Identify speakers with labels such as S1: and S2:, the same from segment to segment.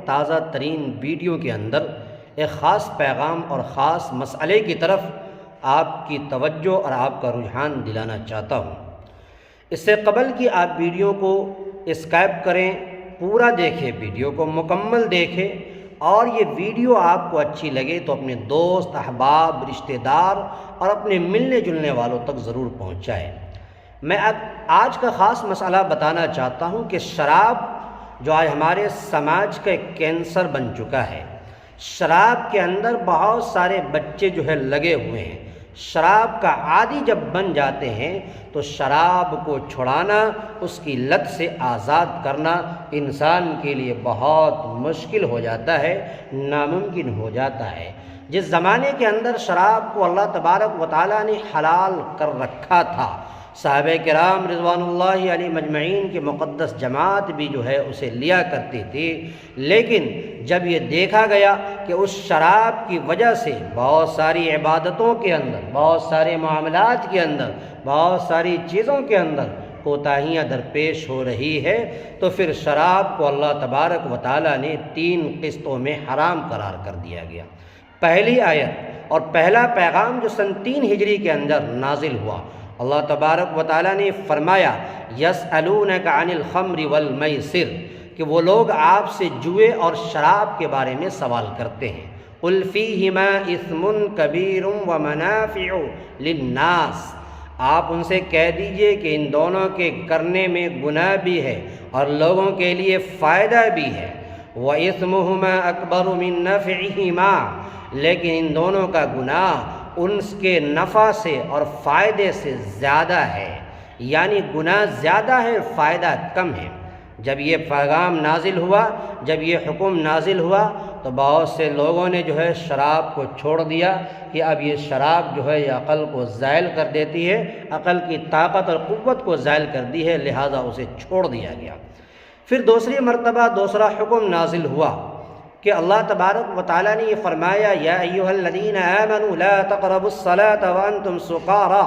S1: تازہ ترین ویڈیو کے اندر ایک خاص پیغام اور خاص مسئلے کی طرف آپ کی توجہ اور آپ کا رجحان دلانا چاہتا ہوں۔ اس سے قبل کہ آپ ویڈیو کو اسکائپ کریں، پورا دیکھیں، ویڈیو کو مکمل دیکھیں، اور یہ ویڈیو آپ کو اچھی لگے تو اپنے دوست، احباب، رشتہ دار اور اپنے ملنے جلنے والوں تک ضرور پہنچائیں۔ میں آج کا خاص مسئلہ بتانا چاہتا ہوں کہ شراب جو آج ہمارے سماج کا ایک کینسر بن چکا ہے۔ شراب کے اندر بہت سارے بچے جو ہے لگے ہوئے ہیں۔ شراب کا عادی جب بن جاتے ہیں تو شراب کو چھڑانا، اس کی لت سے آزاد کرنا انسان کے لیے بہت مشکل ہو جاتا ہے، ناممکن ہو جاتا ہے۔ جس زمانے کے اندر شراب کو اللہ تبارک و تعالیٰ نے حلال کر رکھا تھا، صحابہ کرام رضوان اللہ علیہ مجمعین کی مقدس جماعت بھی جو ہے اسے لیا کرتی تھی، لیکن جب یہ دیکھا گیا کہ اس شراب کی وجہ سے بہت ساری عبادتوں کے اندر، بہت سارے معاملات کے اندر، بہت ساری چیزوں کے اندر کوتاہیاں درپیش ہو رہی ہے، تو پھر شراب کو اللہ تبارک و تعالیٰ نے 3 قسطوں میں حرام قرار کر دیا گیا۔ پہلی آیت اور پہلا پیغام جو سن 3 ہجری کے اندر نازل ہوا، اللہ تبارک و تعالیٰ نے فرمایا یسألونک عن الخمر والمیسر، کہ وہ لوگ آپ سے جوئے اور شراب کے بارے میں سوال کرتے ہیں۔ قل فیہما اثم کبیر ومنافع للناس، آپ ان سے کہہ دیجئے کہ ان دونوں کے کرنے میں گناہ بھی ہے اور لوگوں کے لیے فائدہ بھی ہے۔ وَإِثْمُهُمَا أَكْبَرُ مِن نَّفْعِهِمَا، لیکن ان دونوں کا گناہ ان کے نفع سے اور فائدے سے زیادہ ہے، یعنی گناہ زیادہ ہے، فائدہ کم ہے۔ جب یہ پیغام نازل ہوا، جب یہ حکم نازل ہوا، تو بہت سے لوگوں نے جو ہے شراب کو چھوڑ دیا کہ اب یہ شراب جو ہے یہ عقل کو زائل کر دیتی ہے، عقل کی طاقت اور قوت کو زائل کر دی ہے، لہذا اسے چھوڑ دیا گیا۔ پھر دوسری مرتبہ دوسرا حکم نازل ہوا کہ اللہ تبارک و تعالیٰ نے یہ فرمایا یا ایھا الذین آمنوا لا تقربوا الصلاۃ وانتم سکارى،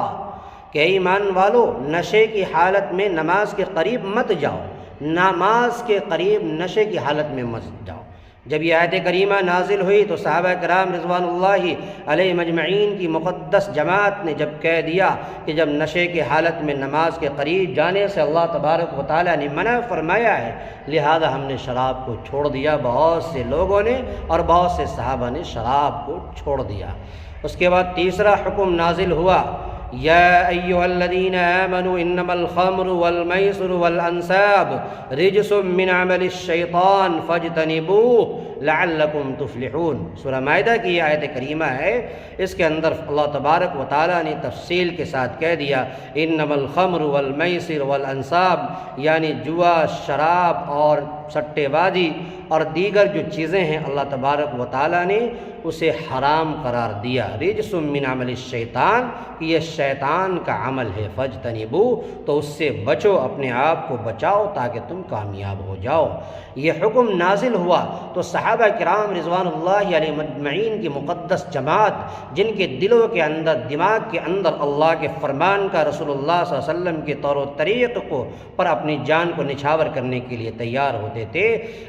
S1: کہ ایمان والو نشے کی حالت میں نماز کے قریب مت جاؤ، نماز کے قریب نشے کی حالت میں مت جاؤ۔ جب یہ آیت کریمہ نازل ہوئی تو صحابہ کرام رضوان اللہ علیہ مجمعین کی مقدس جماعت نے جب کہہ دیا کہ جب نشے کی حالت میں نماز کے قریب جانے سے اللہ تبارک و تعالیٰ نے منع فرمایا ہے، لہذا ہم نے شراب کو چھوڑ دیا۔ بہت سے لوگوں نے اور بہت سے صحابہ نے شراب کو چھوڑ دیا۔ اس کے بعد تیسرا حکم نازل ہوا یا ایھا الذین آمنوا انما الخمر والمیسر والانصاب رجس من عمل الشیطان فاجتنبوہ لعلکم تفلحون۔ سورہ مائدہ کی یہ آیت کریمہ ہے، اس کے اندر اللہ تبارک و تعالیٰ نے تفصیل کے ساتھ کہہ دیا انما الخمر والمیسر والانصاب، یعنی جوا، شراب اور سٹے بازی اور دیگر جو چیزیں ہیں اللہ تبارک و تعالیٰ نے اسے حرام قرار دیا۔ رجس من عمل الشیطان، کہ یہ شیطان کا عمل ہے، فاجتنبوہ، تو اس سے بچو، اپنے آپ کو بچاؤ تاکہ تم کامیاب ہو جاؤ۔ یہ حکم نازل ہوا تو صحابہ کرام رضوان اللہ علیہ مجمعین کی مقدس جماعت، جن کے دلوں کے اندر، دماغ کے اندر اللہ کے فرمان کا، رسول اللہ صلی اللہ علیہ وسلم کے طور و طریق کو پر اپنی جان کو نچھاور کرنے کے لیے تیار ہوتے تھے،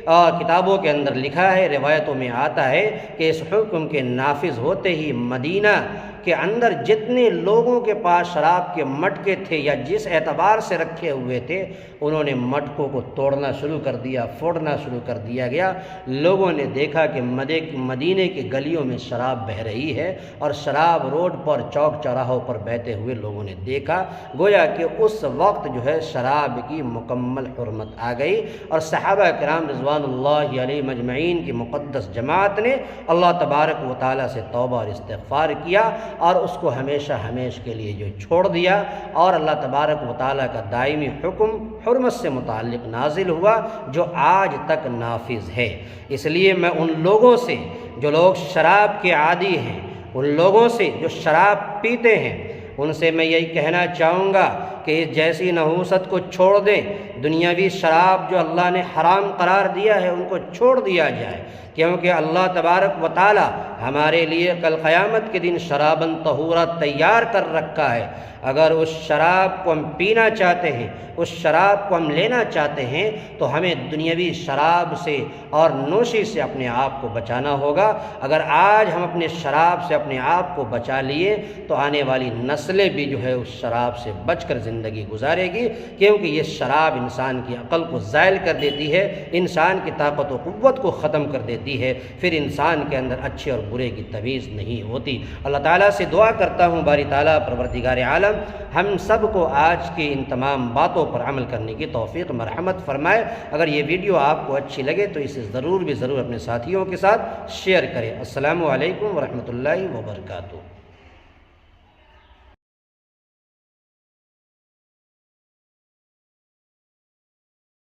S1: اور کتابوں کے اندر لکھا ہے، روایتوں میں آتا ہے کہ اس حکم کے نافذ ہوتے ہی مدینہ کے اندر جتنے لوگوں کے پاس شراب کے مٹکے تھے یا جس اعتبار سے رکھے ہوئے تھے، انہوں نے مٹکوں کو توڑنا شروع کر دیا، پھوڑنا شروع کر دیا گیا۔ لوگوں نے دیکھا کہ مدینے کی گلیوں میں شراب بہہ رہی ہے، اور شراب روڈ پر، چوک چوراہوں پر بہتے ہوئے لوگوں نے دیکھا، گویا کہ اس وقت جو ہے شراب کی مکمل حرمت آ گئی، اور صحابہ کرام رضوان اللہ علیہ مجمعین کی مقدس جماعت نے اللہ تبارک و تعالیٰ سے توبہ اور استغفار کیا، اور اس کو ہمیشہ ہمیشہ کے لیے جو چھوڑ دیا، اور اللہ تبارک و تعالیٰ کا دائمی حکم حرمت سے متعلق نازل ہوا جو آج تک نافذ ہے۔ اس لیے میں ان لوگوں سے جو لوگ شراب کے عادی ہیں، ان لوگوں سے جو شراب پیتے ہیں، ان سے میں یہی کہنا چاہوں گا کہ اس جیسی نحوست کو چھوڑ دیں، دنیاوی شراب جو اللہ نے حرام قرار دیا ہے ان کو چھوڑ دیا جائے، کیونکہ اللہ تبارک و تعالی ہمارے لیے کل قیامت کے دن شراباً طہورا تیار کر رکھا ہے۔ اگر اس شراب کو ہم پینا چاہتے ہیں، اس شراب کو ہم لینا چاہتے ہیں، تو ہمیں دنیاوی شراب سے اور نوشی سے اپنے آپ کو بچانا ہوگا۔ اگر آج ہم اپنے شراب سے اپنے آپ کو بچا لیے تو آنے والی نسلیں بھی جو ہے اس شراب سے بچ کر زندگی گزارے گی، کیونکہ یہ شراب انسان کی عقل کو زائل کر دیتی ہے، انسان کی طاقت و قوت کو ختم کر دیتی ہے، پھر انسان کے اندر اچھے اور برے کی تمیز نہیں ہوتی۔ اللہ تعالیٰ سے دعا کرتا ہوں باری تعالیٰ پروردگار عالم ہم سب کو آج کی ان تمام باتوں پر عمل کرنے کی توفیق مرحمت فرمائے۔ اگر یہ ویڈیو آپ کو اچھی لگے تو اسے ضرور اپنے ساتھیوں کے ساتھ شیئر کریں۔ السلام علیکم ورحمۃ اللہ وبرکاتہ۔